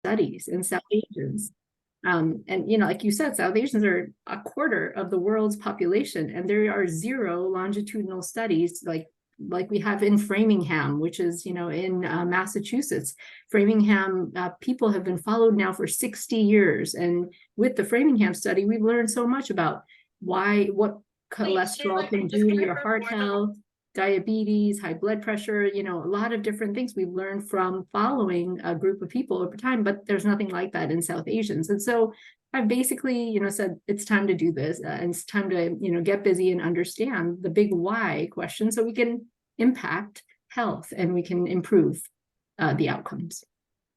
studies in South Asians. And, like you said, South Asians are a quarter of the world's population, and there are zero longitudinal studies like we have in Framingham, which is, in Massachusetts. Framingham people have been followed now for 60 years. And with the Framingham study, we've learned so much about what cholesterol can do to your heart health, diabetes, high blood pressure, a lot of different things we've learned from following a group of people over time, but there's nothing like that in South Asians. And so I've basically, said it's time to do this, and it's time to, get busy and understand the big why question so we can impact health and we can improve the outcomes.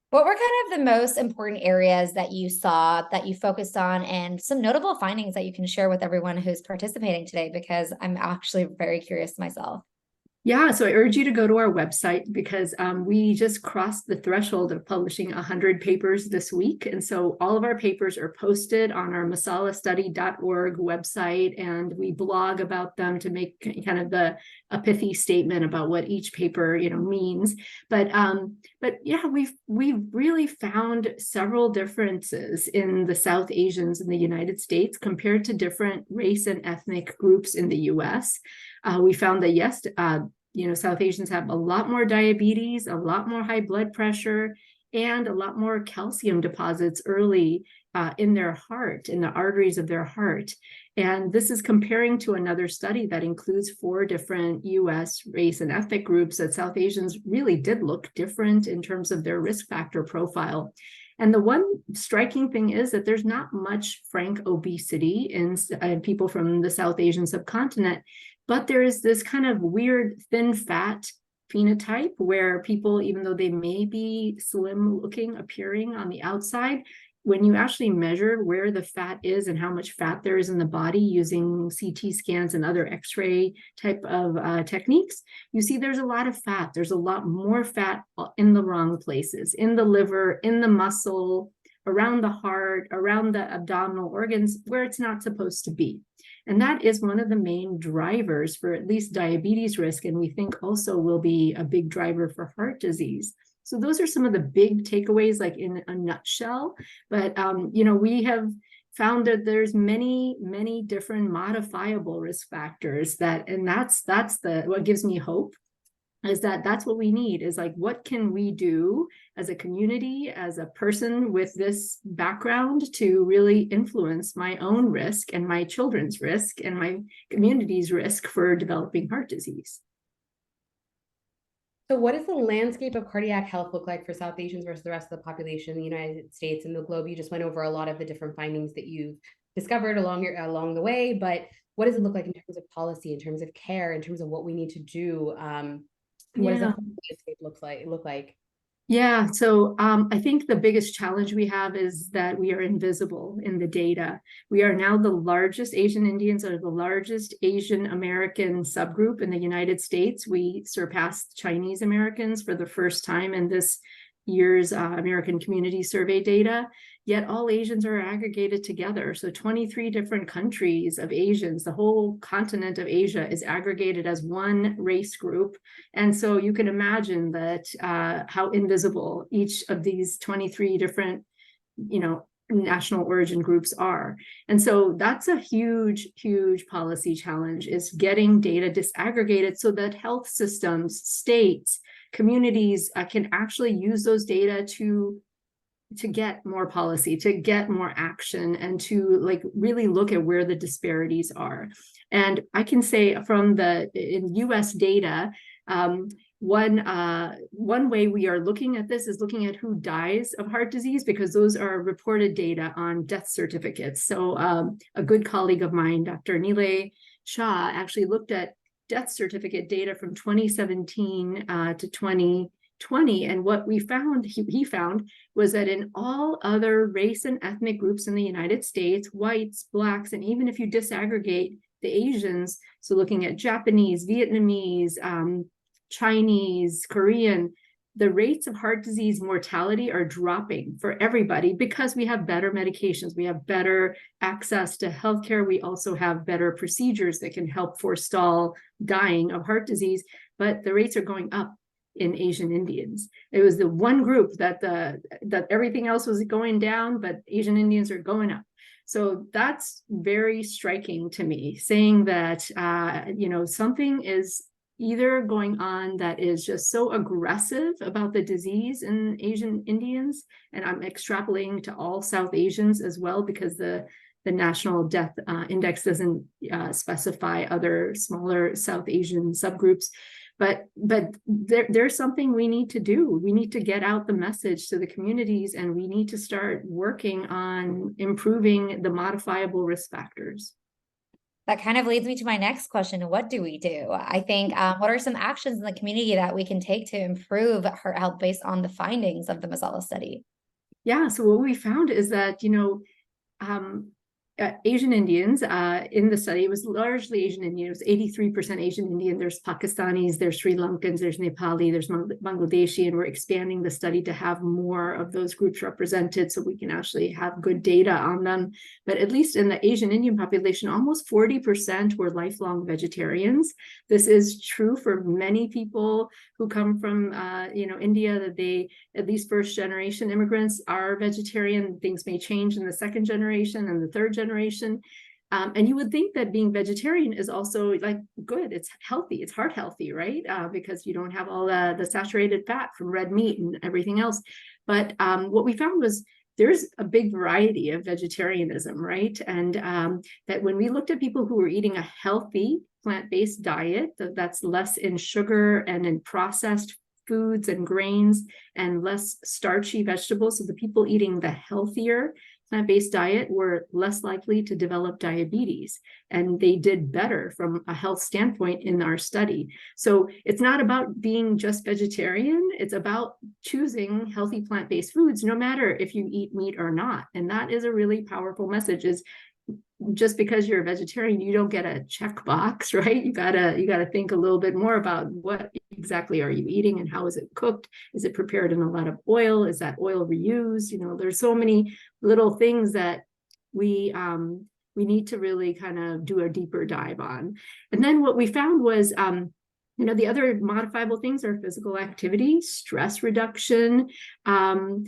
What were kind of the most important areas that you saw, that you focused on, and some notable findings that you can share with everyone who's participating today? Because I'm actually very curious myself. Yeah, so I urge you to go to our website because we just crossed the threshold of publishing 100 papers this week. And so all of our papers are posted on our masalastudy.org website, and we blog about them to make kind of a pithy statement about what each paper, means. But yeah, we've really found several differences in the South Asians in the United States compared to different race and ethnic groups in the US. We found that, yes, South Asians have a lot more diabetes, a lot more high blood pressure, and a lot more calcium deposits early in their heart, in the arteries of their heart. And this is comparing to another study that includes 4 different US race and ethnic groups, that South Asians really did look different in terms of their risk factor profile. And the one striking thing is that there's not much frank obesity in people from the South Asian subcontinent, but there is this kind of weird thin fat phenotype where people, even though they may be slim looking, appearing on the outside, when you actually measure where the fat is and how much fat there is in the body using CT scans and other X-ray type of techniques, you see there's a lot of fat. There's a lot more fat in the wrong places, in the liver, in the muscle, around the heart, around the abdominal organs, where it's not supposed to be. And that is one of the main drivers for at least diabetes risk, and we think also will be a big driver for heart disease. So those are some of the big takeaways, like in a nutshell. But we have found that there's many different modifiable risk factors and that's what gives me hope, is that's what we need, is like, what can we do as a community, as a person with this background, to really influence my own risk and my children's risk and my community's risk for developing heart disease. So what does the landscape of cardiac health look like for South Asians versus the rest of the population in the United States and the globe? You just went over a lot of the different findings that you've discovered along the way, but what does it look like in terms of policy, in terms of care, in terms of what we need to do? What does the landscape look like? Yeah, so I think the biggest challenge we have is that we are invisible in the data. We are now the largest, Asian Indians are the largest Asian American subgroup in the United States. We surpassed Chinese Americans for the first time in this year's American Community Survey data, yet all Asians are aggregated together. So 23 different countries of Asians, the whole continent of Asia, is aggregated as one race group. And so you can imagine that how invisible each of these 23 different, national origin groups are. And so that's a huge policy challenge, is getting data disaggregated so that health systems, states, communities can actually use those data to get more policy, to get more action, and to really look at where the disparities are. And I can say in US data, one way we are looking at this is looking at who dies of heart disease, because those are reported data on death certificates. So a good colleague of mine, Dr. Nilay Shah, actually looked at death certificate data from 2017 to 2020. And what he found was that in all other race and ethnic groups in the United States, whites, blacks, and even if you disaggregate the Asians, so looking at Japanese, Vietnamese, Chinese, Korean, the rates of heart disease mortality are dropping for everybody because we have better medications, we have better access to healthcare, we also have better procedures that can help forestall dying of heart disease, but the rates are going up. in Asian Indians. It was the one group that everything else was going down, but Asian Indians are going up. So that's very striking to me, saying that, something is either going on that is just so aggressive about the disease in Asian Indians, and I'm extrapolating to all South Asians as well, because the National Death Index doesn't specify other smaller South Asian subgroups. But there's something we need to do. We need to get out the message to the communities, and we need to start working on improving the modifiable risk factors. That kind of leads me to my next question. What do we do? I think, what are some actions in the community that we can take to improve heart health based on the findings of the Masala study? Yeah, so what we found is that, Asian Indians in the study, it was largely Asian Indian. It was 83% Asian Indian. There's Pakistanis, there's Sri Lankans, there's Nepali, there's Bangladeshi, and we're expanding the study to have more of those groups represented so we can actually have good data on them. But at least in the Asian Indian population, almost 40% were lifelong vegetarians. This is true for many people who come from, India, that they, at least first generation immigrants, are vegetarian. Things may change in the second generation and the third generation. And you would think that being vegetarian is also like good, it's healthy, it's heart healthy, right? Because you don't have all the saturated fat from red meat and everything else. But what we found was there's a big variety of vegetarianism, right? And that when we looked at people who were eating a healthy plant-based diet, that's less in sugar and in processed foods and grains and less starchy vegetables, so the people eating the healthier plant-based diet were less likely to develop diabetes, and they did better from a health standpoint in our study. So it's not about being just vegetarian, it's about choosing healthy plant-based foods, no matter if you eat meat or not. And that is a really powerful message, is just because you're a vegetarian, you don't get a checkbox, right? You gotta think a little bit more about what exactly are you eating and how is it cooked? Is it prepared in a lot of oil? Is that oil reused? There's so many little things that we need to really kind of do a deeper dive on. And then what we found was, the other modifiable things are physical activity, stress reduction. Some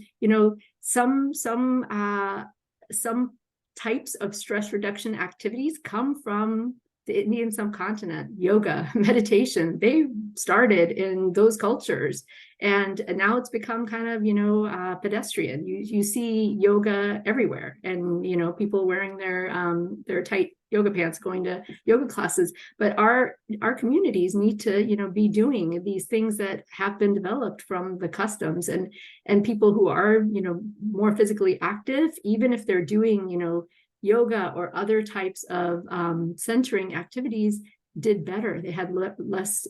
types of stress reduction activities come from the Indian subcontinent. Yoga, meditation, they started in those cultures, and now it's become kind of pedestrian. You see yoga everywhere, and people wearing their tight yoga pants going to yoga classes. But our communities need to be doing these things that have been developed from the customs, and people who are more physically active, even if they're doing yoga or other types of centering activities, did better. They had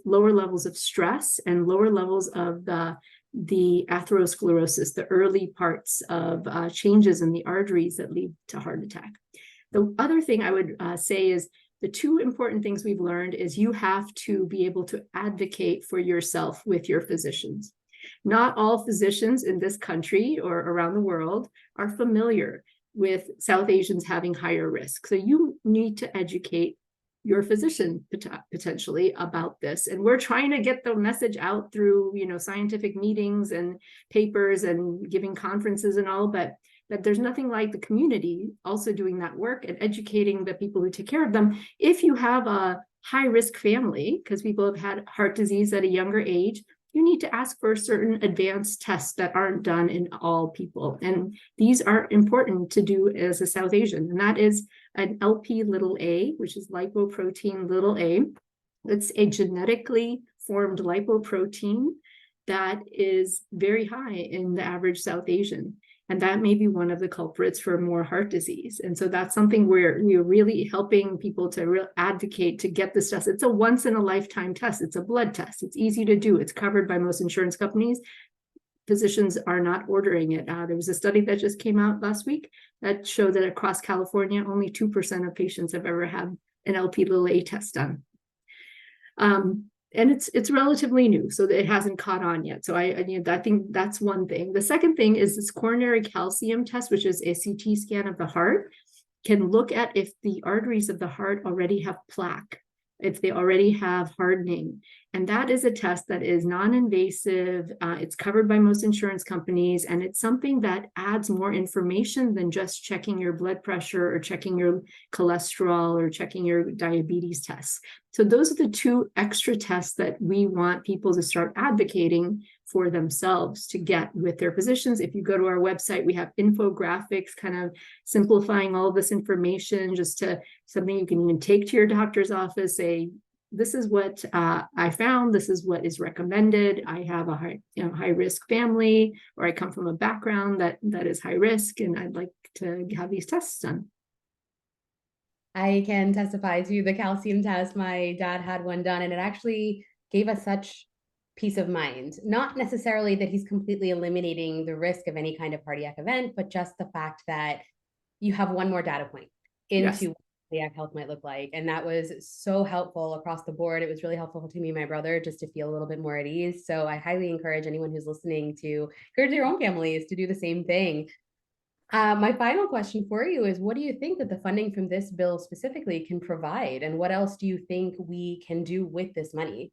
lower levels of stress and lower levels of the atherosclerosis, the early parts of changes in the arteries that lead to heart attack. The other thing I would say is the two important things we've learned is you have to be able to advocate for yourself with your physicians. Not all physicians in this country or around the world are familiar with South Asians having higher risk. So you need to educate your physician potentially about this. And we're trying to get the message out through, scientific meetings and papers and giving conferences and all, but there's nothing like the community also doing that work and educating the people who take care of them. If you have a high risk family, because people have had heart disease at a younger age, you need to ask for certain advanced tests that aren't done in all people. And these are important to do as a South Asian. And that is an Lp(a), which is lipoprotein(a). It's a genetically formed lipoprotein that is very high in the average South Asian. And that may be one of the culprits for more heart disease. And so that's something where we're really helping people to advocate to get this test. It's a once in a lifetime test. It's a blood test. It's easy to do. It's covered by most insurance companies. Physicians are not ordering it. There was a study that just came out last week that showed that across California, only 2% of patients have ever had an Lp(a) test done. And it's relatively new, so it hasn't caught on yet. So I think that's one thing. The second thing is this coronary calcium test, which is a CT scan of the heart, can look at if the arteries of the heart already have plaque, if they already have hardening. And that is a test that is non-invasive. It's covered by most insurance companies, and it's something that adds more information than just checking your blood pressure or checking your cholesterol or checking your diabetes tests. So those are the two extra tests that we want people to start advocating for themselves to get with their physicians. If you go to our website, we have infographics kind of simplifying all of this information, just to something you can even take to your doctor's office, say, this is what I found, this is what is recommended. I have a high risk family, or I come from a background that is high risk, and I'd like to have these tests done. I can testify to the calcium test. My dad had one done, and it actually gave us such peace of mind. Not necessarily that he's completely eliminating the risk of any kind of cardiac event, but just the fact that you have one more data point into what cardiac health might look like. And that was so helpful across the board. It was really helpful to me and my brother just to feel a little bit more at ease. So I highly encourage anyone who's listening to encourage their own families to do the same thing. My final question for you is, what do you think that the funding from this bill specifically can provide? And what else do you think we can do with this money?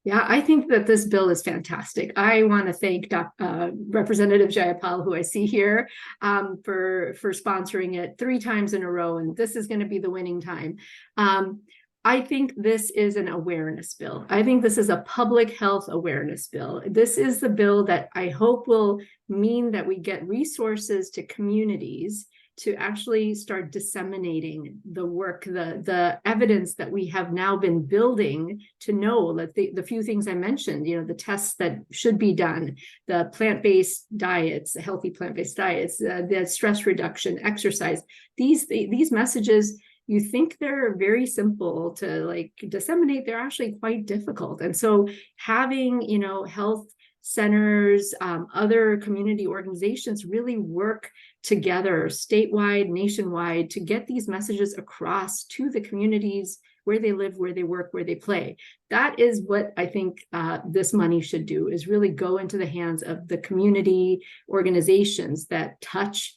Yeah, I think that this bill is fantastic. I want to thank Representative Jayapal, who I see here, for sponsoring it 3 times in a row, and this is going to be the winning time. I think this is an awareness bill. I think this is a public health awareness bill. This is the bill that I hope will mean that we get resources to communities to actually start disseminating the work, the evidence that we have now been building to know that the few things I mentioned, the tests that should be done, the plant-based diets, the healthy plant-based diets, the stress reduction, exercise, these messages, you think they're very simple to disseminate, they're actually quite difficult. And so having, health centers, other community organizations really work together statewide, nationwide, to get these messages across to the communities where they live, where they work, where they play. That is what I think this money should do, is really go into the hands of the community organizations that touch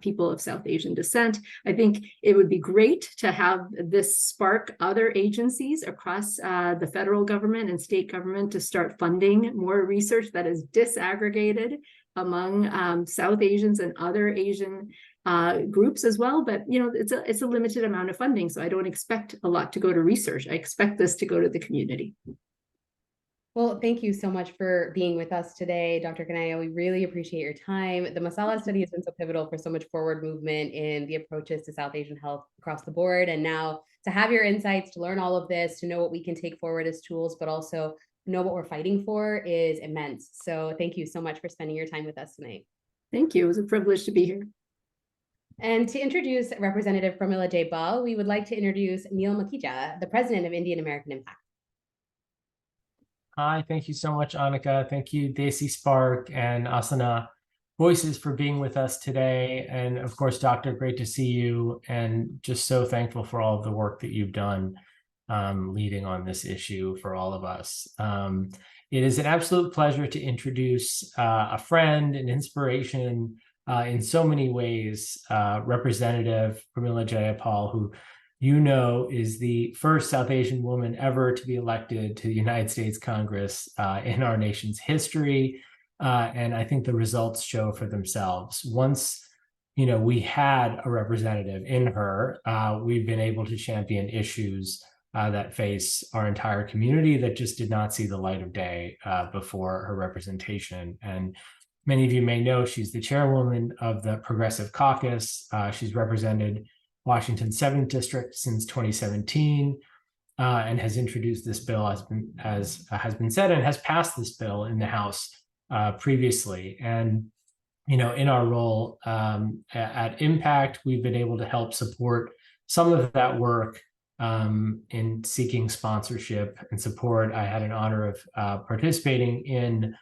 people of South Asian descent. I think it would be great to have this spark other agencies across the federal government and state government to start funding more research that is disaggregated among South Asians and other Asian groups as well. But it's a limited amount of funding, so I don't expect a lot to go to research. I expect this to go to the community. Well, thank you so much for being with us today, Dr. Kanaya. We really appreciate your time. The Masala study has been so pivotal for so much forward movement in the approaches to South Asian health across the board. And now to have your insights, to learn all of this, to know what we can take forward as tools, but also know what we're fighting for is immense. So thank you so much for spending your time with us tonight. Thank you. It was a privilege to be here. And to introduce Representative Pramila Jayapal, we would like to introduce Neil Makija, the president of Indian American Impact. Hi, thank you so much, Annika. Thank you, Desi Spark and ASANA Voices for being with us today. And of course, Doctor, great to see you, and just so thankful for all of the work that you've done leading on this issue for all of us. It is an absolute pleasure to introduce a friend, an inspiration in so many ways, Representative Pramila Jayapal, who is the first South Asian woman ever to be elected to the United States Congress in our nation's history. And I think the results show for themselves. Once, we had a representative in her, we've been able to champion issues that face our entire community that just did not see the light of day before her representation. And many of you may know she's the chairwoman of the Progressive Caucus. She's represented Washington's 7th District since 2017, and has introduced this bill, as has been said, and has passed this bill in the House previously. And, in our role at Impact, we've been able to help support some of that work in seeking sponsorship and support. I had an honor of participating in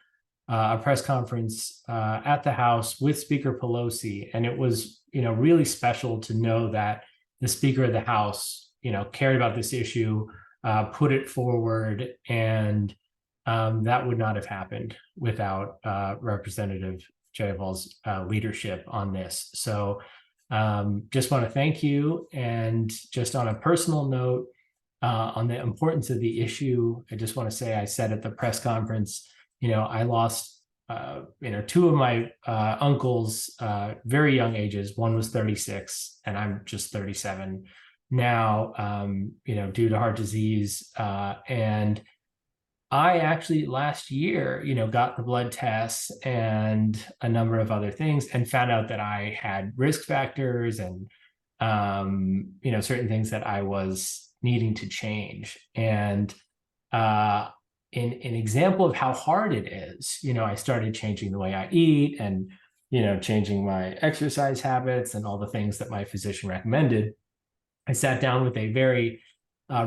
a press conference at the House with Speaker Pelosi, and it was really special to know that the Speaker of the House cared about this issue, put it forward, and that would not have happened without Representative Jayapal's leadership on this. So just want to thank you. And just on a personal note, on the importance of the issue. I just want to say, I said at the press conference, I lost, two of my uncles, very young ages. One was 36 and I'm just 37 now, due to heart disease. And I actually last year, got the blood tests and a number of other things and found out that I had risk factors and, certain things that I was needing to change. And an example of how hard it is, I started changing the way I eat and, changing my exercise habits and all the things that my physician recommended. I sat down with a very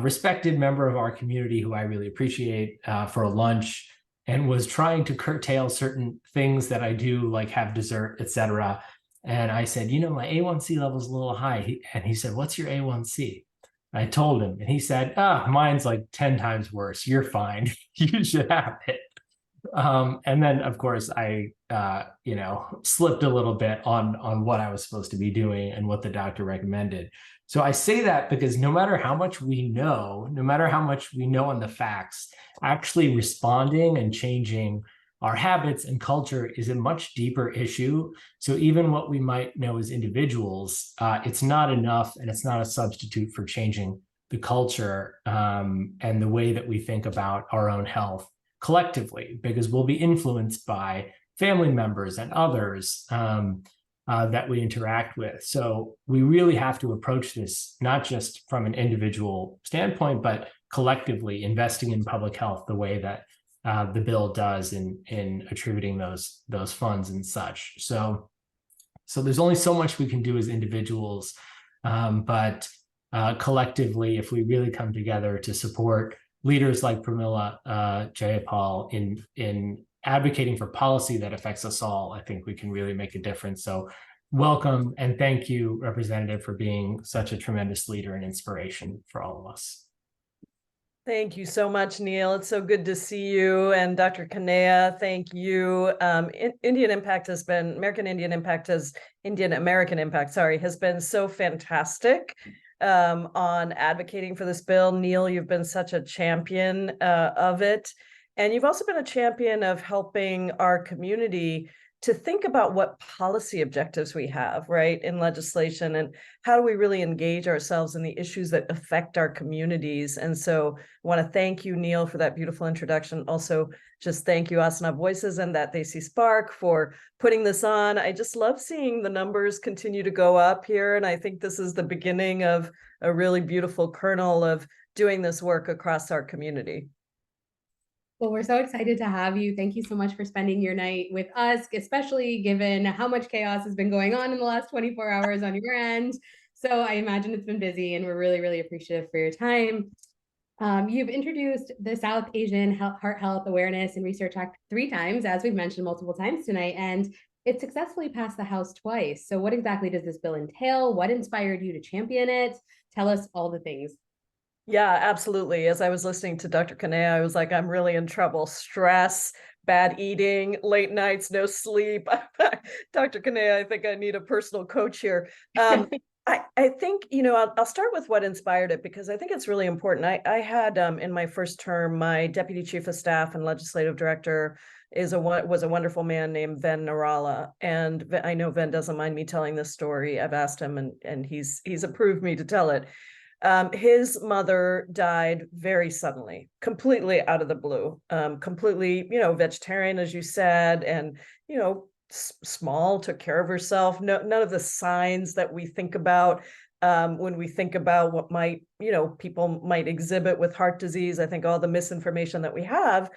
respected member of our community who I really appreciate for a lunch, and was trying to curtail certain things that I do, like have dessert, etc. And I said, my A1C level is a little high. And he said, what's your A1C? I told him, and he said, mine's like 10 times worse. You're fine. You should have it. And then, of course, I, slipped a little bit on what I was supposed to be doing and what the doctor recommended. So I say that because no matter how much we know on the facts, actually responding and changing our habits and culture is a much deeper issue. So even what we might know as individuals, it's not enough, and it's not a substitute for changing the culture and the way that we think about our own health collectively, because we'll be influenced by family members and others that we interact with. So we really have to approach this not just from an individual standpoint, but collectively investing in public health the way that the bill does in attributing those funds and such. So there's only so much we can do as individuals, but collectively, if we really come together to support leaders like Pramila Jayapal in advocating for policy that affects us all, I think we can really make a difference. So welcome and thank you, Representative, for being such a tremendous leader and inspiration for all of us. Thank you so much, Neil. It's so good to see you. And Dr. Kanaya, thank you. American Indian Impact has been so fantastic on advocating for this bill. Neil, you've been such a champion of it. And you've also been a champion of helping our community to think about what policy objectives we have, right, in legislation, and how do we really engage ourselves in the issues that affect our communities. And so I want to thank you, Neil, for that beautiful introduction. Also, just thank you, ASANA Voices and That Desi Spark, for putting this on. I just love seeing the numbers continue to go up here. And I think this is the beginning of a really beautiful kernel of doing this work across our community. Well, we're so excited to have you. Thank you so much for spending your night with us, especially given how much chaos has been going on in the last 24 hours on your end. So I imagine it's been busy, and we're really, really appreciative for your time. You've introduced the South Asian Heart Health Awareness and Research Act 3 times, as we've mentioned multiple times tonight, and it successfully passed the House twice. So what exactly does this bill entail? What inspired you to champion it? Tell us all the things. Yeah, absolutely. As I was listening to Dr. Kanaya, I was like, I'm really in trouble. Stress, bad eating, late nights, no sleep. Dr. Kanaya, I think I need a personal coach here. I think, I'll start with what inspired it, because I think it's really important. I had in my first term, my deputy chief of staff and legislative director was a wonderful man named Ven Narala. And I know Ven doesn't mind me telling this story. I've asked him and he's approved me to tell it. His mother died very suddenly, completely out of the blue, completely, vegetarian, as you said, and, small, took care of herself. None of the signs that we think about when we think about what might, people might exhibit with heart disease. I think all the misinformation that we have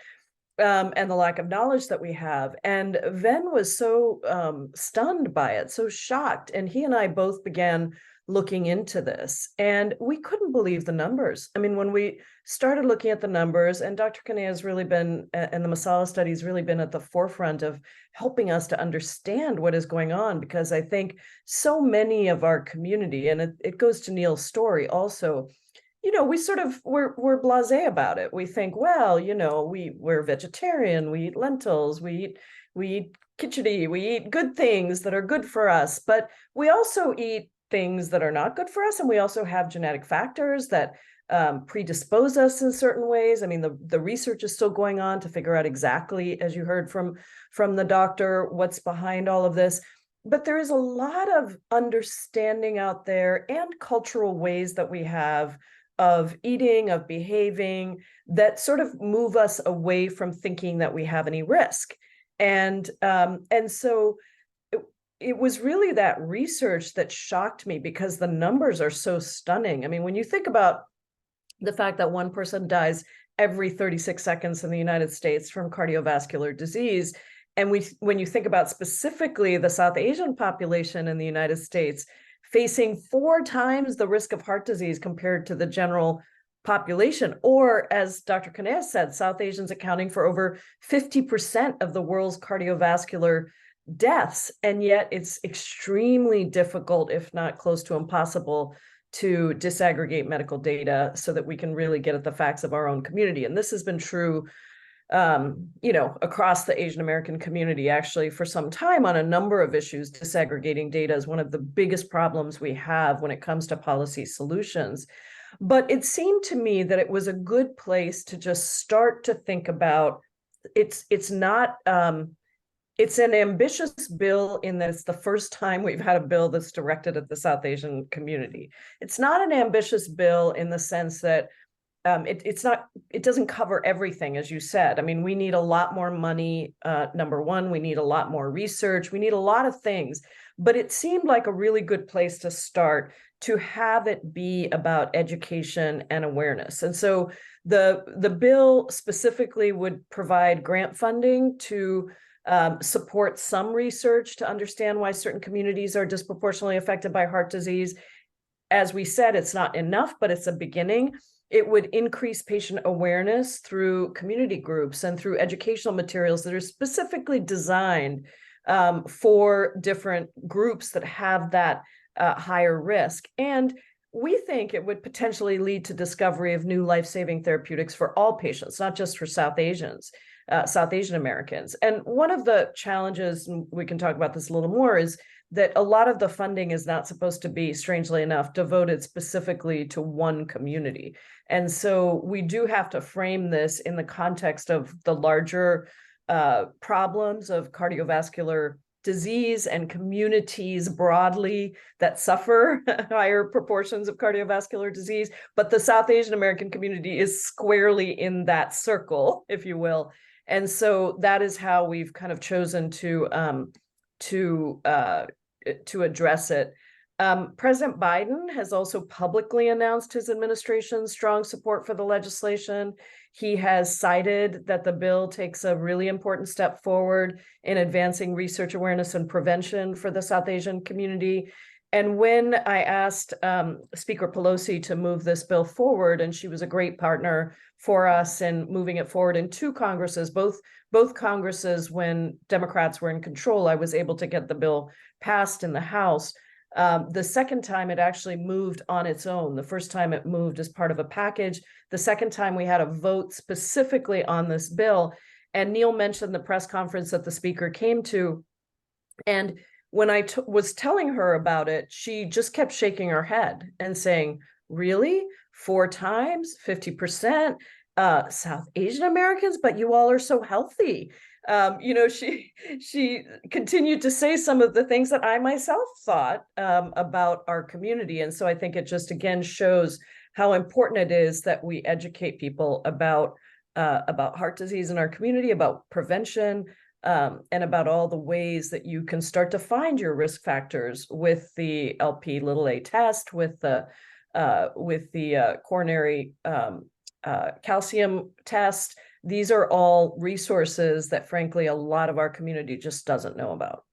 and the lack of knowledge that we have. And Ven was so stunned by it, so shocked. And he and I both began looking into this, and we couldn't believe the numbers. I mean, when we started looking at the numbers, and Dr. Kanaya has really been, and the Masala study has really been at the forefront of helping us to understand what is going on, because I think so many of our community, and it goes to Neil's story also, we sort of, we're blasé about it. We think, well, we're vegetarian, we eat lentils, we eat khichdi, we eat good things that are good for us, but we also eat things that are not good for us. And we also have genetic factors that predispose us in certain ways. I mean, the research is still going on to figure out exactly, as you heard from the doctor, what's behind all of this. But there is a lot of understanding out there and cultural ways that we have of eating, of behaving, that sort of move us away from thinking that we have any risk. And so it was really that research that shocked me, because the numbers are so stunning. I mean, when you think about the fact that one person dies every 36 seconds in the United States from cardiovascular disease, and when you think about specifically the South Asian population in the United States facing 4 times the risk of heart disease compared to the general population, or as Dr. Kanaya said, South Asians accounting for over 50% of the world's cardiovascular deaths, and yet it's extremely difficult, if not close to impossible, to disaggregate medical data so that we can really get at the facts of our own community. And this has been true across the Asian American community, actually, for some time on a number of issues. Disaggregating data is one of the biggest problems we have when it comes to policy solutions. But it seemed to me that it was a good place to just start to think about, it's an ambitious bill in that it's the first time we've had a bill that's directed at the South Asian community. It's not an ambitious bill in the sense that it doesn't cover everything, as you said. I mean, we need a lot more money. Number one, we need a lot more research. We need a lot of things, but it seemed like a really good place to start, to have it be about education and awareness. And so the bill specifically would provide grant funding to support some research to understand why certain communities are disproportionately affected by heart disease. As we said, it's not enough, but it's a beginning. It would increase patient awareness through community groups and through educational materials that are specifically designed for different groups that have that higher risk. And we think it would potentially lead to discovery of new life-saving therapeutics for all patients, not just for South Asian Americans. And one of the challenges, and we can talk about this a little more, is that a lot of the funding is not supposed to be, strangely enough, devoted specifically to one community. And so we do have to frame this in the context of the larger problems of cardiovascular disease and communities broadly that suffer higher proportions of cardiovascular disease. But the South Asian American community is squarely in that circle, if you will. And so that is how we've kind of chosen to address it. President Biden has also publicly announced his administration's strong support for the legislation. He has cited that the bill takes a really important step forward in advancing research awareness and prevention for the South Asian community. And when I asked Speaker Pelosi to move this bill forward, and she was a great partner for us in moving it forward in 2 Congresses, both Congresses when Democrats were in control, I was able to get the bill passed in the House. The second time it actually moved on its own. The first time it moved as part of a package. The second time we had a vote specifically on this bill. And Neil mentioned the press conference that the speaker came to. And when I was telling her about it, she just kept shaking her head and saying, really? 4 times, 50%, South Asian Americans, but you all are so healthy. She continued to say some of the things that I myself thought about our community. And so I think it just, again, shows how important it is that we educate people about heart disease in our community, about prevention, and about all the ways that you can start to find your risk factors with the Lp(a) test, with the coronary calcium test. These are all resources that, frankly, a lot of our community just doesn't know about.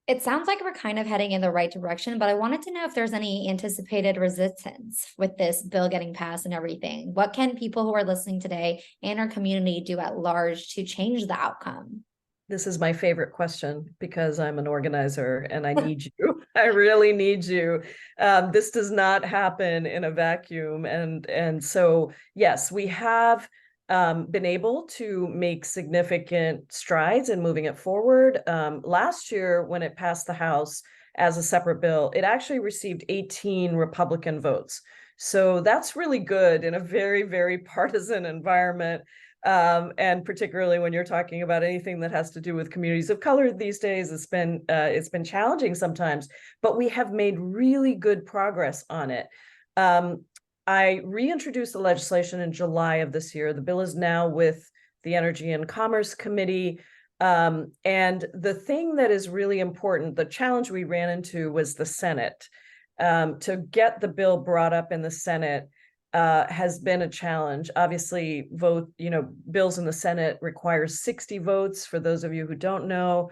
It sounds like we're kind of heading in the right direction, but I wanted to know if there's any anticipated resistance with this bill getting passed and everything. What can people who are listening today and our community do at large to change the outcome? This is my favorite question because I'm an organizer and I need you. I really need you. This does not happen in a vacuum. And so, yes, we have been able to make significant strides in moving it forward. Last year, when it passed the House as a separate bill, it actually received 18 Republican votes. So that's really good in a very, very partisan environment. And particularly when you're talking about anything that has to do with communities of color these days, it's been challenging sometimes, but we have made really good progress on it. I reintroduced the legislation in July of this year. The bill is now with the Energy and Commerce Committee. And the thing that is really important, the challenge we ran into was the Senate. To get the bill brought up in the Senate has been a challenge. Obviously, bills in the Senate require 60 votes. For those of you who don't know,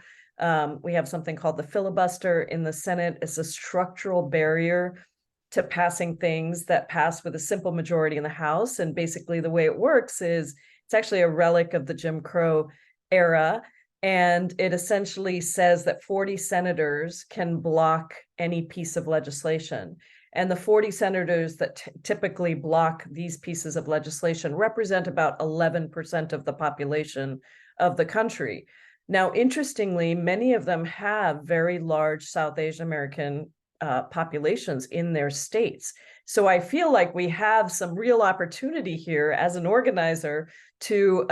we have something called the filibuster in the Senate. It's a structural barrier to passing things that pass with a simple majority in the House. And basically the way it works is it's actually a relic of the Jim Crow era. And it essentially says that 40 senators can block any piece of legislation. And the 40 senators that typically block these pieces of legislation represent about 11% of the population of the country. Now, interestingly, many of them have very large South Asian American populations in their states. So I feel like we have some real opportunity here as an organizer to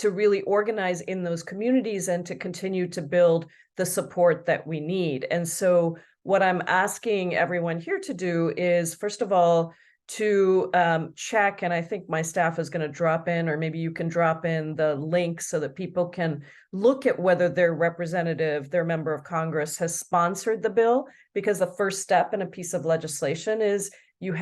really organize in those communities and to continue to build the support that we need. And so what I'm asking everyone here to do is, first of all, to check, and I think my staff is going to drop in, or maybe you can drop in the link so that people can look at whether their representative, their member of Congress, has sponsored the bill, because the first step in a piece of legislation is you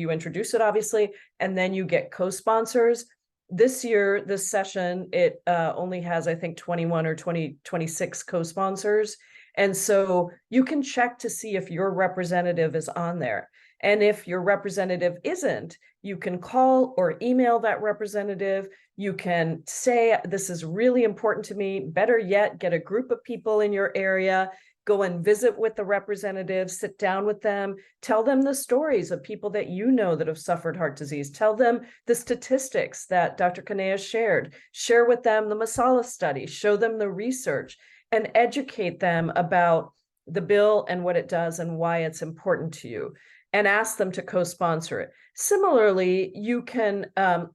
introduce it, obviously, and then you get co-sponsors. This year, this session, it only has, I think, 21 or 26 co-sponsors. And so you can check to see if your representative is on there. And if your representative isn't, you can call or email that representative. You can say, this is really important to me. Better yet, get a group of people in your area, go and visit with the representative, sit down with them, tell them the stories of people that you know that have suffered heart disease. Tell them the statistics that Dr. Kanaya shared. Share with them the Masala study, show them the research, and educate them about the bill and what it does and why it's important to you, and ask them to co-sponsor it. Similarly, you can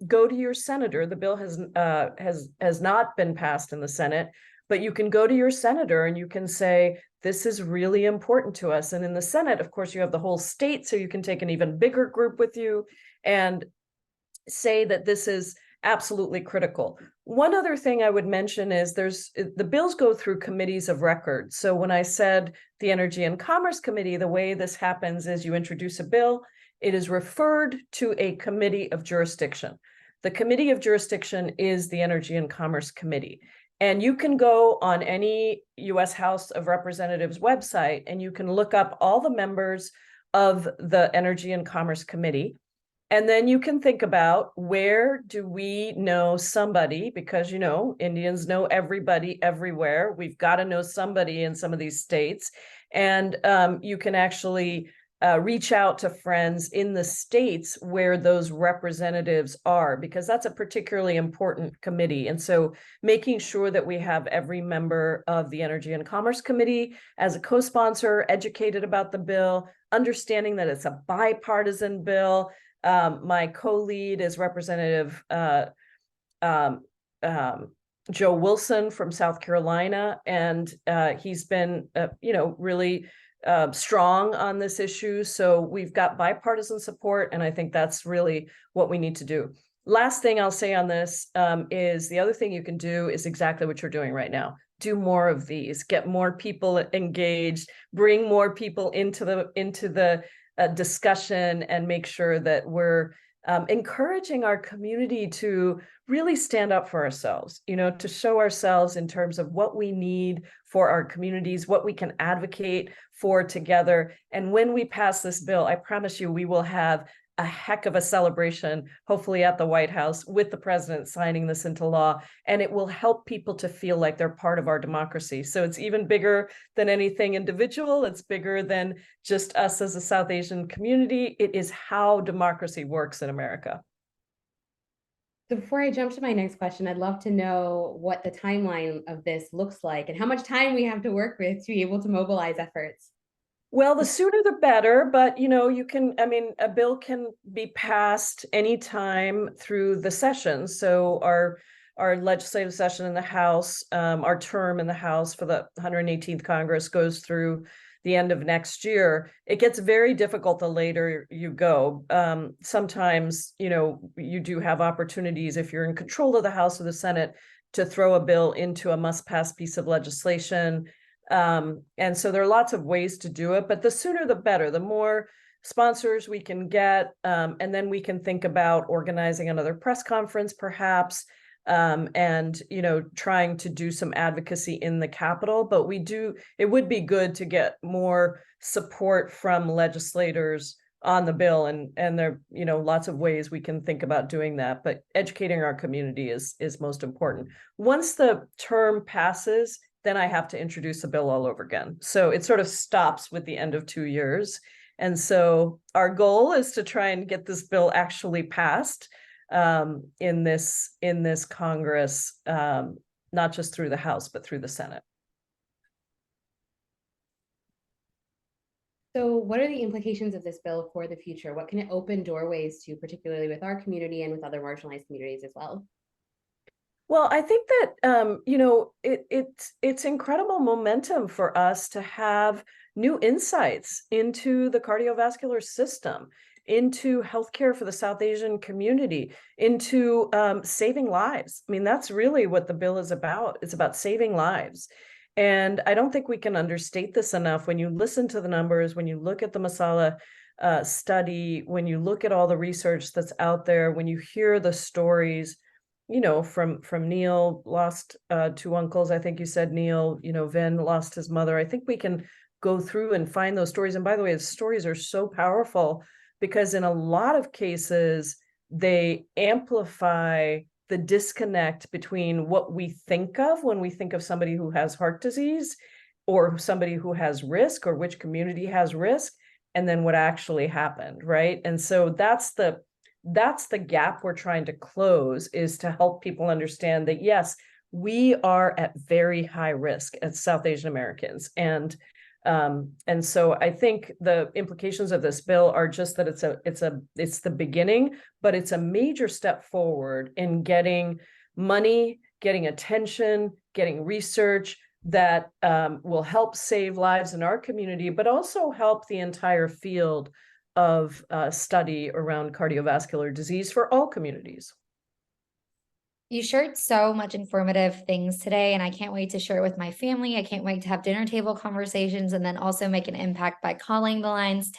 go to your senator. The bill has not been passed in the Senate, but you can go to your senator and you can say, this is really important to us. And in the Senate, of course, you have the whole state, so you can take an even bigger group with you and say that this is absolutely critical. One other thing I would mention is the bills go through committees of record. So when I said the Energy and Commerce Committee, the way this happens is you introduce a bill, it is referred to a committee of jurisdiction. The committee of jurisdiction is the Energy and Commerce Committee. And you can go on any US House of Representatives website and you can look up all the members of the Energy and Commerce Committee. And then you can think about, where do we know somebody? Because, Indians know everybody everywhere. We've got to know somebody in some of these states. And you can actually reach out to friends in the states where those representatives are, because that's a particularly important committee. And so making sure that we have every member of the Energy and Commerce Committee as a co-sponsor, educated about the bill, understanding that it's a bipartisan bill. My co-lead is Representative Joe Wilson from South Carolina, and he's been, really strong on this issue. So we've got bipartisan support, and I think that's really what we need to do. Last thing I'll say on this is the other thing you can do is exactly what you're doing right now. Do more of these, get more people engaged, bring more people into the discussion, and make sure that we're encouraging our community to really stand up for ourselves, to show ourselves in terms of what we need for our communities, what we can advocate for together. And when we pass this bill, I promise you, we will have a heck of a celebration, hopefully at the White House, with the president signing this into law, and it will help people to feel like they're part of our democracy. So it's even bigger than anything individual. It's bigger than just us as a South Asian community. It is how democracy works in America. So before I jump to my next question, I'd love to know what the timeline of this looks like and how much time we have to work with to be able to mobilize efforts. Well, the sooner the better, but you can, I mean, a bill can be passed anytime through the session. So our legislative session in the House, our term in the House for the 118th Congress goes through the end of next year. It gets very difficult the later you go. Sometimes, you do have opportunities if you're in control of the House or the Senate to throw a bill into a must-pass piece of legislation. And so there are lots of ways to do it, but the sooner the better, the more sponsors we can get, and then we can think about organizing another press conference perhaps, and trying to do some advocacy in the Capitol. But it would be good to get more support from legislators on the bill, and there lots of ways we can think about doing that, but educating our community is most important. Once the term passes, then I have to introduce a bill all over again. So it sort of stops with the end of 2 years. And so our goal is to try and get this bill actually passed in this Congress, not just through the House, but through the Senate. So what are the implications of this bill for the future? What can it open doorways to, particularly with our community and with other marginalized communities as well? Well, I think that it's incredible momentum for us to have new insights into the cardiovascular system, into healthcare for the South Asian community, into saving lives. I mean, that's really what the bill is about. It's about saving lives. And I don't think we can understate this enough. When you listen to the numbers, when you look at the Masala study, when you look at all the research that's out there, when you hear the stories, from Neil lost 2 uncles, I think you said, Neil, Vin lost his mother. I think we can go through and find those stories. And by the way, the stories are so powerful because in a lot of cases, they amplify the disconnect between what we think of when we think of somebody who has heart disease or somebody who has risk or which community has risk, and then what actually happened, right? And so that's the gap we're trying to close, is to help people understand that, yes, we are at very high risk as South Asian Americans. And so I think the implications of this bill are just that it's the beginning, but it's a major step forward in getting money, getting attention, getting research that will help save lives in our community, but also help the entire field of study around cardiovascular disease for all communities. You shared so much informative things today, and I can't wait to share it with my family. I can't wait to have dinner table conversations and then also make an impact by calling the lines,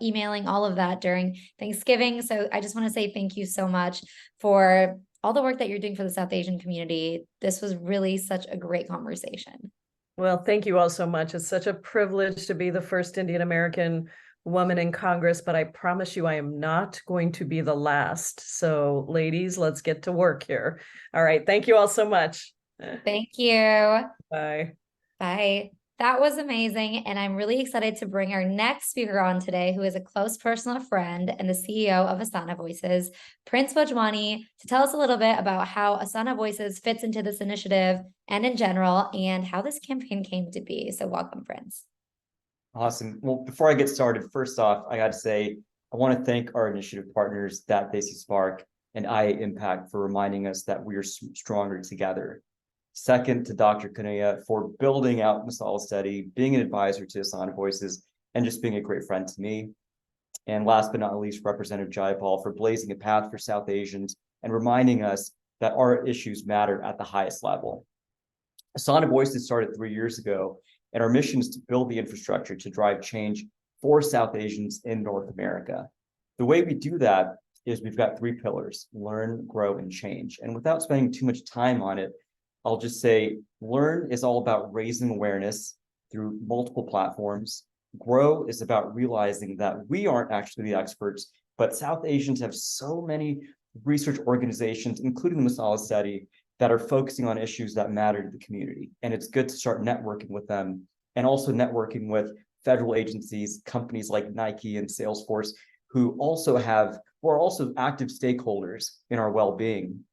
emailing, all of that during Thanksgiving. So I just want to say thank you so much for all the work that you're doing for the South Asian community. This was really such a great conversation. Well, thank you all so much. It's such a privilege to be the first Indian American woman in Congress, but I promise you I am not going to be the last. So ladies, let's get to work here. All right. Thank you all so much. Thank you. Bye. Bye. That was amazing. And I'm really excited to bring our next speaker on today, who is a close personal friend and the CEO of ASANA Voices, Prince Wajwani, to tell us a little bit about how ASANA Voices fits into this initiative and in general, and how this campaign came to be. So welcome, Prince. Awesome. Well, before I get started, first off, I got to say, I want to thank our initiative partners, That Desi Spark and IA Impact, for reminding us that we are stronger together. Second, to Dr. Kanaya for building out Masala study, being an advisor to ASANA Voices, and just being a great friend to me. And last but not least, Representative Jayapal for blazing a path for South Asians and reminding us that our issues matter at the highest level. ASANA Voices started 3 years ago, and our mission is to build the infrastructure to drive change for South Asians in North America. The way we do that is we've got 3 pillars: learn, grow, and change. And without spending too much time on it, I'll just say learn is all about raising awareness through multiple platforms. Grow is about realizing that we aren't actually the experts, but South Asians have so many research organizations, including the Masala study, that are focusing on issues that matter to the community. And it's good to start networking with them, and also networking with federal agencies, companies like Nike and Salesforce, who are also active stakeholders in our well-being.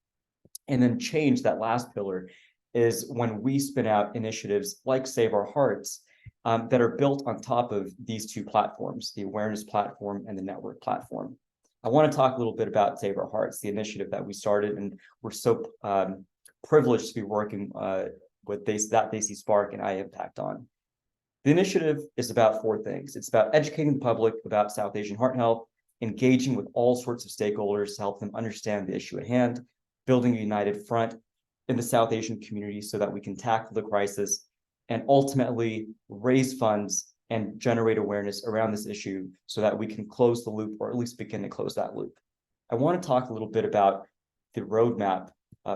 And then change, that last pillar, is when we spin out initiatives like Save Our Hearts, that are built on top of these two platforms, the awareness platform and the network platform. I want to talk a little bit about Save Our Hearts, the initiative that we started, and we're so privileged to be working with That Desi Spark and impact on. The initiative is about four things. It's about educating the public about South Asian heart health, engaging with all sorts of stakeholders to help them understand the issue at hand, building a united front in the South Asian community so that we can tackle the crisis, and ultimately raise funds and generate awareness around this issue so that we can close the loop, or at least begin to close that loop. I want to talk a little bit about the roadmap.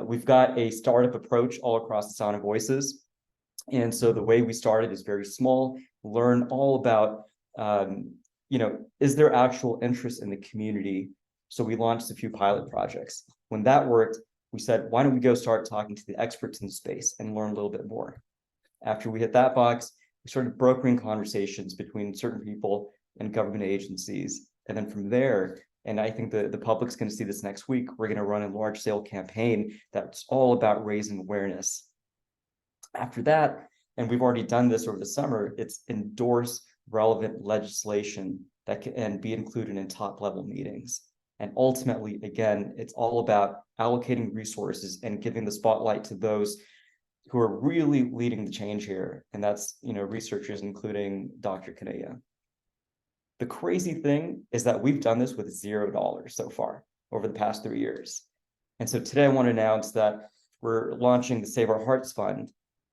We've got a startup approach all across ASANA Voices. And so the way we started is very small, learn all about, is there actual interest in the community? So we launched a few pilot projects. When that worked, we said, why don't we go start talking to the experts in the space and learn a little bit more? After we hit that box, we started brokering conversations between certain people and government agencies. And then from there, and I think the public's going to see this next week, we're going to run a large-scale campaign that's all about raising awareness. After that, and we've already done this over the summer, it's endorse relevant legislation that can be included in top-level meetings. And ultimately, again, it's all about allocating resources and giving the spotlight to those who are really leading the change here. And that's, researchers, including Dr. Kanaya. The crazy thing is that we've done this with $0 so far over the past 3 years. And so today I want to announce that we're launching the Save Our Hearts Fund.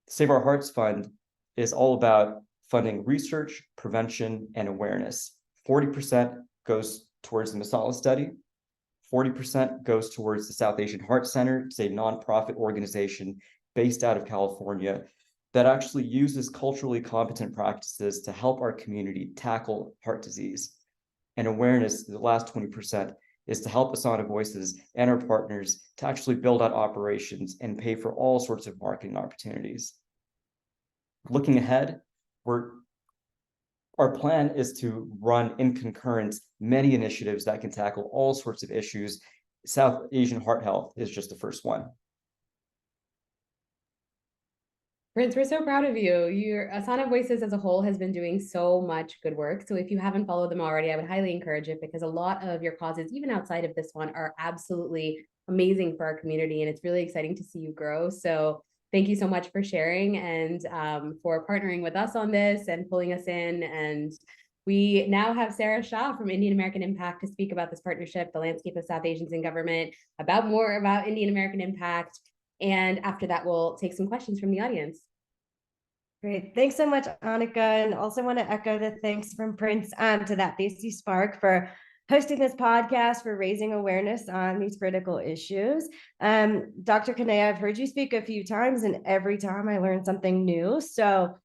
Save Our Hearts Fund is all about funding research, prevention, and awareness. 40% goes towards the Masala study. 40% goes towards the South Asian Heart Center. It's a nonprofit organization based out of California that actually uses culturally competent practices to help our community tackle heart disease. And awareness, the last 20%, is to help ASANA Voices and our partners to actually build out operations and pay for all sorts of marketing opportunities. Looking ahead, our plan is to run in concurrence many initiatives that can tackle all sorts of issues. South Asian heart health is just the first one. Prince, we're so proud of you. Your ASANA Voices as a whole has been doing so much good work. So if you haven't followed them already, I would highly encourage it, because a lot of your causes, even outside of this one, are absolutely amazing for our community. And it's really exciting to see you grow. So thank you so much for sharing and for partnering with us on this and pulling us in. And we now have Sarah Shah from Indian American Impact to speak about this partnership, the landscape of South Asians in government, more about Indian American Impact. And after that, we'll take some questions from the audience. Great. Thanks so much, Annika. And also want to echo the thanks from Prince to That Desi Spark for hosting this podcast, for raising awareness on these critical issues. Dr. Kanaya, I've heard you speak a few times, and every time I learn something new. So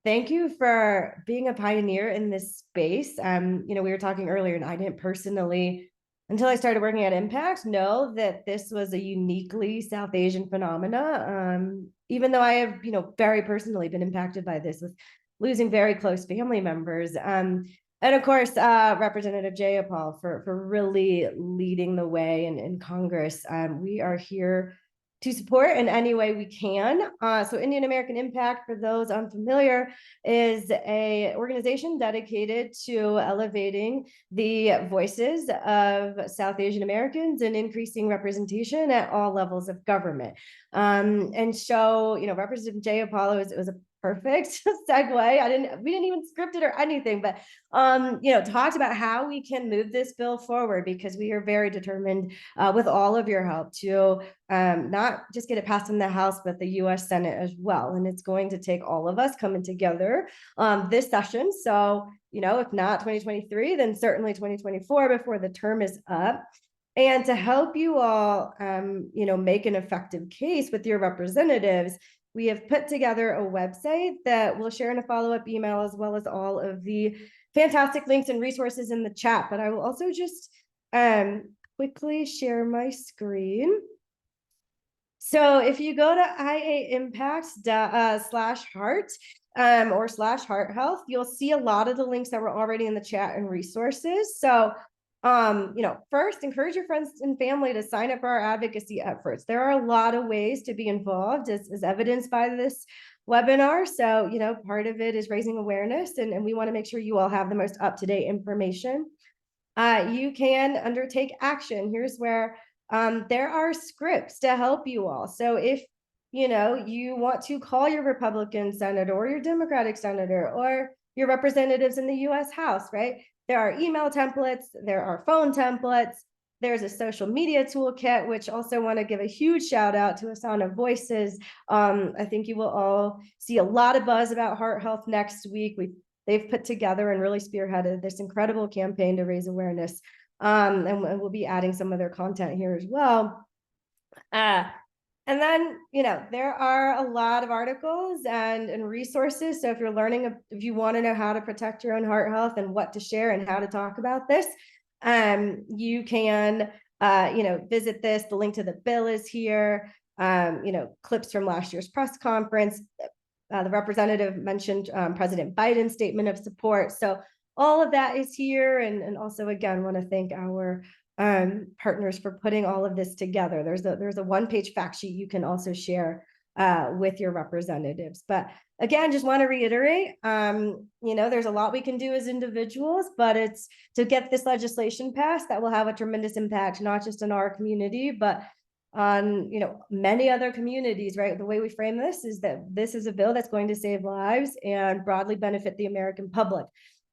thank you for being a pioneer in this space. We were talking earlier, and I didn't personally, until I started working at Impact, know that this was a uniquely South Asian phenomena. Even though I have, very personally been impacted by this with losing very close family members. And of course, Representative Jayapal for really leading the way in Congress. We are here to support in any way we can. So Indian American Impact, for those unfamiliar, is an organization dedicated to elevating the voices of South Asian Americans and increasing representation at all levels of government. And so, Representative Jayapal was a perfect segue. We didn't even script it or anything, but talked about how we can move this bill forward, because we are very determined with all of your help to not just get it passed in the House, but the US Senate as well. And it's going to take all of us coming together this session. So, if not 2023, then certainly 2024 before the term is up. And to help you all, make an effective case with your representatives, we have put together a website that we'll share in a follow-up email, as well as all of the fantastic links and resources in the chat. But I will also just quickly share my screen. So if you go to iaimpact./heart or /heart health, you'll see a lot of the links that were already in the chat and resources. So first, encourage your friends and family to sign up for our advocacy efforts. There are a lot of ways to be involved, as evidenced by this webinar. So, part of it is raising awareness, and we want to make sure you all have the most up-to-date information. You can undertake action. Here's where there are scripts to help you all. So if you want to call your Republican senator or your Democratic senator or your representatives in the US House, right? There are email templates, there are phone templates, there's a social media toolkit, which also want to give a huge shout out to ASANA Voices. I think you will all see a lot of buzz about heart health next week. They've put together and really spearheaded this incredible campaign to raise awareness. And we'll be adding some of their content here as well. And then, there are a lot of articles and resources. So if you're learning, if you want to know how to protect your own heart health and what to share and how to talk about this, you can, visit this. The link to the bill is here. Clips from last year's press conference. The representative mentioned President Biden's statement of support. So all of that is here. And also, again, want to thank our partners for putting all of this together. There's a one-page fact sheet you can also share with your representatives. But again, just want to reiterate, there's a lot we can do as individuals, but it's to get this legislation passed that will have a tremendous impact, not just in our community, but on many other communities, right? The way we frame this is that this is a bill that's going to save lives and broadly benefit the American public.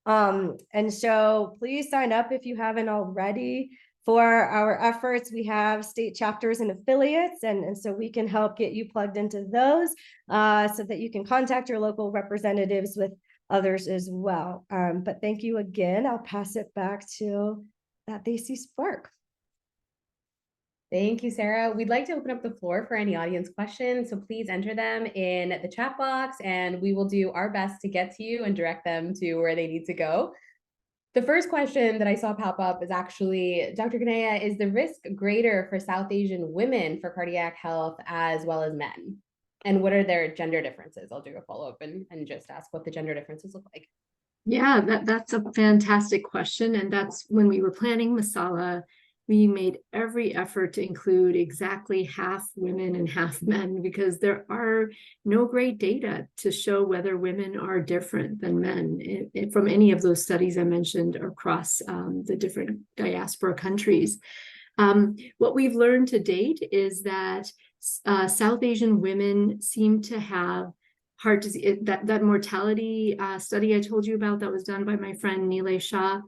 And so please sign up if you haven't already for our efforts. We have state chapters and affiliates, and so we can help get you plugged into those so that you can contact your local representatives with others as well. But thank you again. I'll pass it back to That Desi Spark. Thank you, Sarah. We'd like to open up the floor for any audience questions, so please enter them in the chat box and we will do our best to get to you and direct them to where they need to go. The first question that I saw pop up is actually, Dr. Kanaya, is the risk greater for South Asian women for cardiac health as well as men? And what are their gender differences? I'll do a follow-up and just ask what the gender differences look like. Yeah, that's a fantastic question. And that's when we were planning Masala, we made every effort to include exactly half women and half men, because there are no great data to show whether women are different than men from any of those studies I mentioned across the different diaspora countries. What we've learned to date is that South Asian women seem to have heart disease. That mortality study I told you about that was done by my friend Nilay Shah,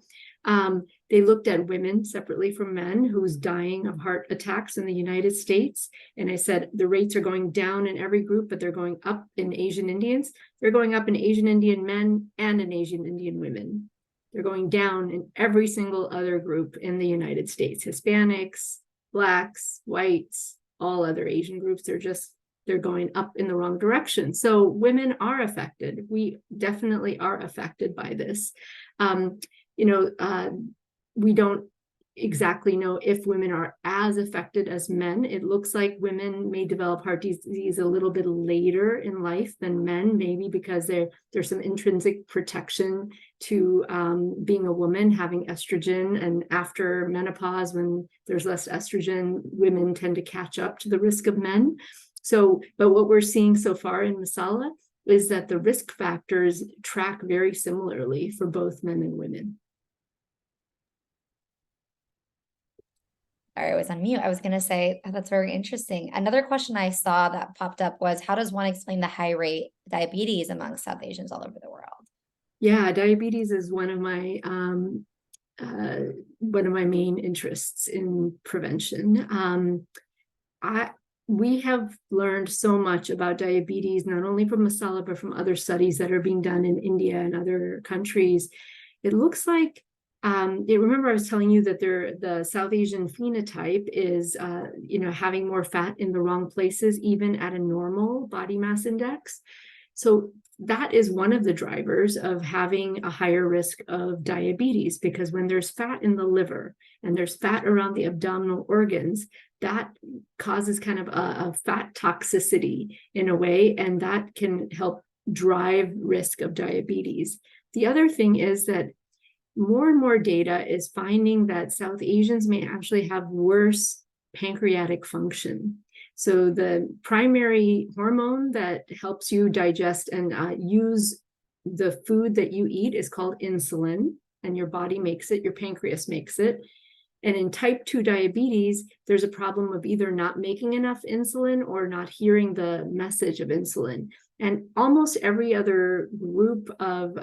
they looked at women separately from men who's dying of heart attacks in the United States. And I said, the rates are going down in every group, but they're going up in Asian Indians. They're going up in Asian Indian men and in Asian Indian women. They're going down in every single other group in the United States, Hispanics, Blacks, whites, all other Asian groups. They're going up in the wrong direction. So women are affected. We definitely are affected by this. We don't exactly know if women are as affected as men. It looks like women may develop heart disease a little bit later in life than men, maybe because there's some intrinsic protection to being a woman, having estrogen, and after menopause, when there's less estrogen, women tend to catch up to the risk of men. So, but what we're seeing so far in Masala is that the risk factors track very similarly for both men and women. Sorry, I was on mute. I was going to say, that's very interesting. Another question I saw that popped up was, how does one explain the high rate of diabetes among South Asians all over the world? Yeah, diabetes is one of my main interests in prevention. We have learned so much about diabetes, not only from Masala, but from other studies that are being done in India and other countries. It looks like, remember I was telling you that the South Asian phenotype is, having more fat in the wrong places, even at a normal body mass index. So that is one of the drivers of having a higher risk of diabetes, because when there's fat in the liver and there's fat around the abdominal organs, that causes kind of a fat toxicity in a way, and that can help drive risk of diabetes. The other thing is that more and more data is finding that South Asians may actually have worse pancreatic function. So the primary hormone that helps you digest and use the food that you eat is called insulin, and your body makes it, your pancreas makes it. And in type 2 diabetes, there's a problem of either not making enough insulin or not hearing the message of insulin. And almost every other group of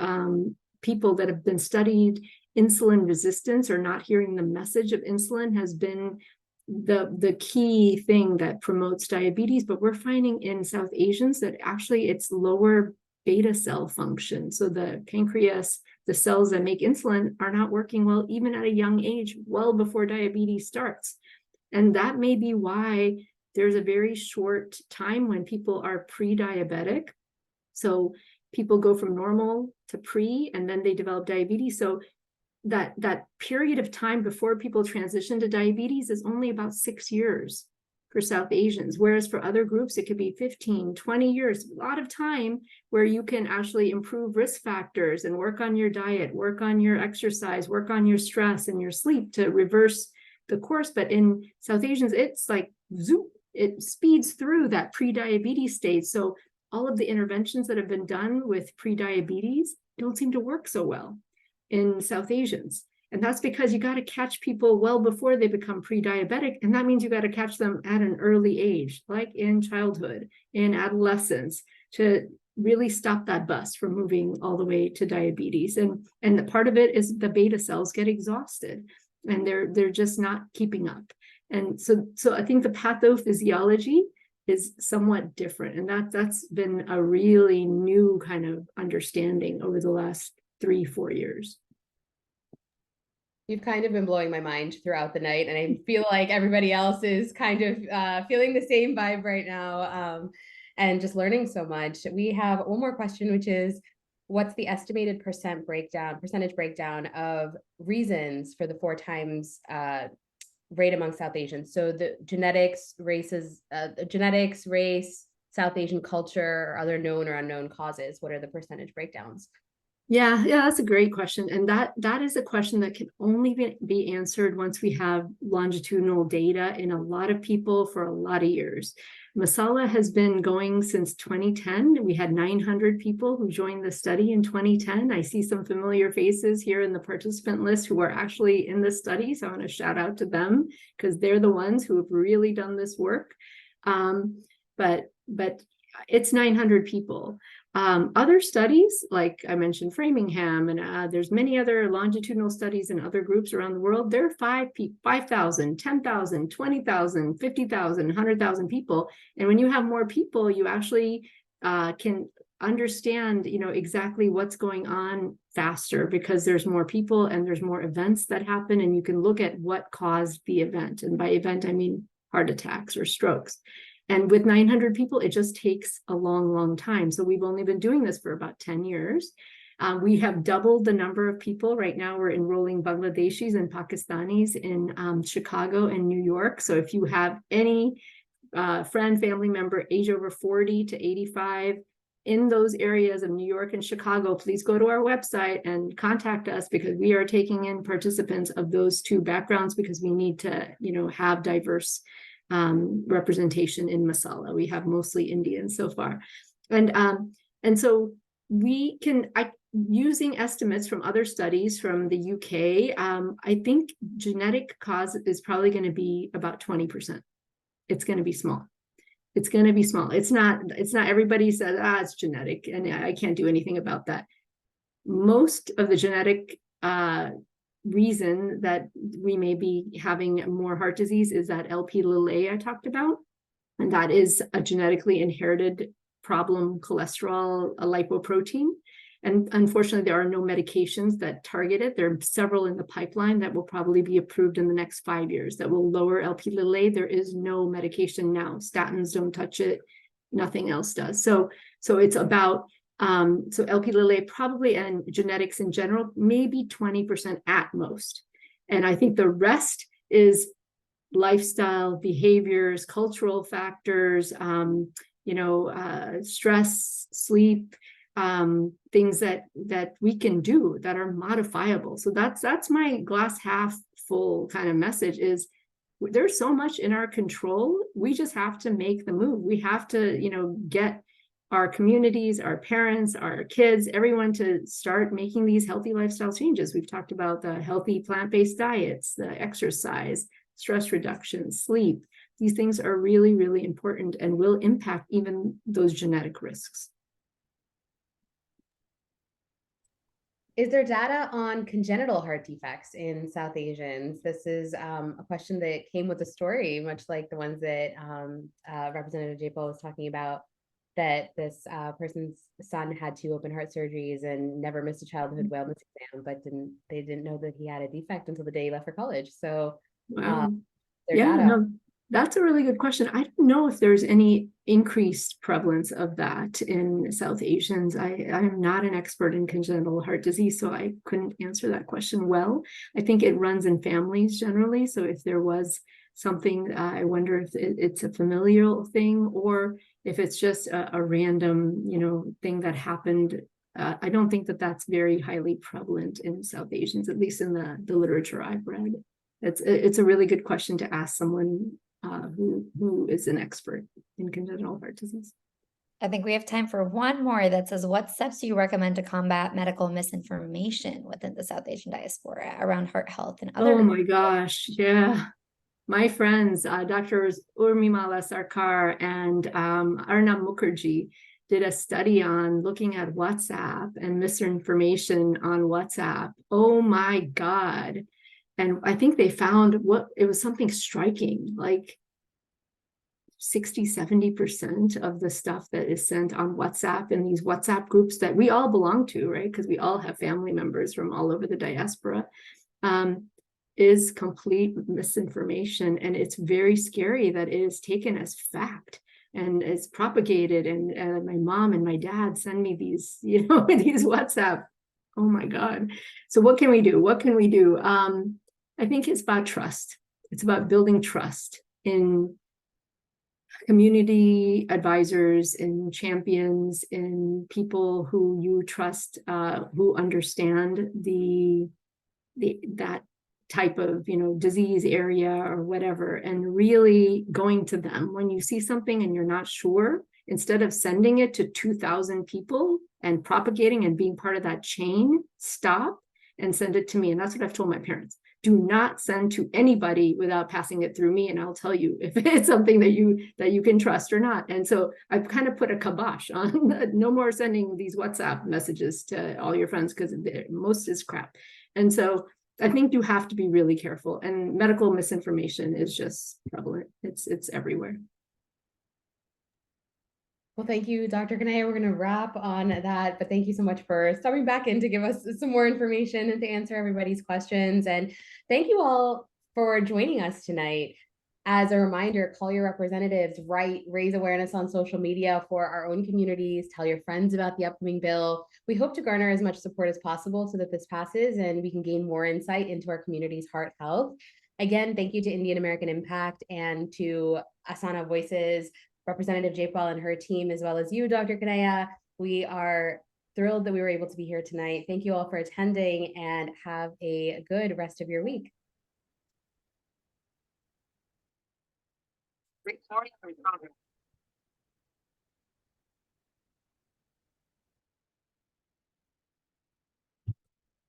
people that have been studied insulin resistance or not hearing the message of insulin has been the key thing that promotes diabetes. But we're finding in South Asians that actually it's lower beta cell function. So the pancreas, the cells that make insulin, are not working well, even at a young age, well before diabetes starts. And that may be why there's a very short time when people are pre-diabetic. So people go from normal to pre, and then they develop diabetes. So that period of time before people transition to diabetes is only about 6 years for South Asians, whereas for other groups, it could be 15, 20 years, a lot of time where you can actually improve risk factors and work on your diet, work on your exercise, work on your stress and your sleep to reverse the course. But in South Asians, it's like zoop, it speeds through that pre-diabetes stage. So all of the interventions that have been done with pre-diabetes don't seem to work so well in South Asians. And that's because you got to catch people well before they become pre-diabetic. And that means you got to catch them at an early age, like in childhood, in adolescence, to really stop that bus from moving all the way to diabetes. And the part of it is the beta cells get exhausted and they're just not keeping up. And so I think the pathophysiology is somewhat different. And that's been a really new kind of understanding over the last 3-4 years. You've kind of been blowing my mind throughout the night, and I feel like everybody else is kind of feeling the same vibe right now, and just learning so much. We have one more question, which is, what's the estimated percentage breakdown of reasons for the 4 times rate among South Asians? So the genetics, race, South Asian culture, or other known or unknown causes. What are the percentage breakdowns? Yeah, that's a great question. And that is a question that can only be answered once we have longitudinal data in a lot of people for a lot of years. Masala has been going since 2010. We had 900 people who joined the study in 2010. I see some familiar faces here in the participant list who are actually in the study. So I want to shout out to them because they're the ones who have really done this work. But it's 900 people. Other studies, like I mentioned Framingham, and there's many other longitudinal studies in other groups around the world. There are 5,000, 10,000, 20,000, 50,000, 100,000 people. And when you have more people, you actually can understand, exactly what's going on faster because there's more people and there's more events that happen, and you can look at what caused the event. And by event, I mean heart attacks or strokes. And with 900 people, it just takes a long, long time. So we've only been doing this for about 10 years. We have doubled the number of people. Right now, we're enrolling Bangladeshis and Pakistanis in Chicago and New York. So if you have any friend, family member, age over 40 to 85 in those areas of New York and Chicago, please go to our website and contact us because we are taking in participants of those 2 backgrounds because we need to, have diverse representation in Masala. We have mostly Indians so far. And so we can, using estimates from other studies from the UK, I think genetic cause is probably going to be about 20%. It's going to be small. It's going to be small. It's not everybody says, it's genetic and I can't do anything about that. Most of the genetic reason that we may be having more heart disease is that Lp(a) I talked about, and that is a genetically inherited problem cholesterol, a lipoprotein. And unfortunately, there are no medications that target it. There are several in the pipeline that will probably be approved in the next 5 years that will lower Lp(a). There is no medication now. Statins don't touch it. Nothing else does. So it's about so Lp(a) probably, and genetics in general, maybe 20% at most. And I think the rest is lifestyle, behaviors, cultural factors, stress, sleep, things that we can do that are modifiable. So that's my glass half full kind of message is there's so much in our control. We just have to make the move. We have to, get our communities, our parents, our kids, everyone to start making these healthy lifestyle changes. We've talked about the healthy plant-based diets, the exercise, stress reduction, sleep. These things are really, really important and will impact even those genetic risks. Is there data on congenital heart defects in South Asians? This is a question that came with the story, much like the ones that Representative Jayapal was talking about, that this person's son had 2 open heart surgeries and never missed a childhood wellness exam, but they didn't know that he had a defect until the day he left for college. So Wow. data. No, that's a really good question. I don't know if there's any increased prevalence of that in South Asians. I'm not an expert in congenital heart disease, so I couldn't answer that question well. I think it runs in families generally. So if there was something, I wonder if it's a familial thing or if it's just a random, thing that happened. I don't think that that's very highly prevalent in South Asians, at least in the literature I've read. It's a really good question to ask someone who is an expert in congenital heart disease. I think we have time for one more that says, what steps do you recommend to combat medical misinformation within the South Asian diaspora around heart health and other? Oh my gosh, yeah. My friends, Drs. Urmimala Sarkar and Arnab Mukherjee did a study on looking at WhatsApp and misinformation on WhatsApp. Oh my God. And I think they found it was something striking, like 60-70% of the stuff that is sent on WhatsApp in these WhatsApp groups that we all belong to, right? Because we all have family members from all over the diaspora, is complete misinformation. And it's very scary that it is taken as fact and it's propagated. And my mom and my dad send me these, these WhatsApp. Oh my God. So what can we do? What can we do? I think it's about trust. It's about building trust in community advisors, in champions, in people who you trust, who understand that type of disease area or whatever, and really going to them when you see something and you're not sure. Instead of sending it to 2,000 people and propagating and being part of that chain, stop and send it to me. And that's what I've told my parents. Do not send to anybody without passing it through me, and I'll tell you if it's something that you can trust or not. And so I've kind of put a kibosh on no more sending these WhatsApp messages to all your friends, because most is crap. And so I think you have to be really careful. And medical misinformation is just prevalent. It's everywhere. Well, thank you, Dr. Kanaya. We're going to wrap on that, but thank you so much for stopping back in to give us some more information and to answer everybody's questions. And thank you all for joining us tonight. As a reminder, call your representatives, raise awareness on social media for our own communities, tell your friends about the upcoming bill. We hope to garner as much support as possible so that this passes and we can gain more insight into our community's heart health. Again, thank you to Indian American Impact and to ASANA Voices, Representative Jayapal and her team, as well as you, Dr. Kanaya. We are thrilled that we were able to be here tonight. Thank you all for attending and have a good rest of your week. Great morning, everybody.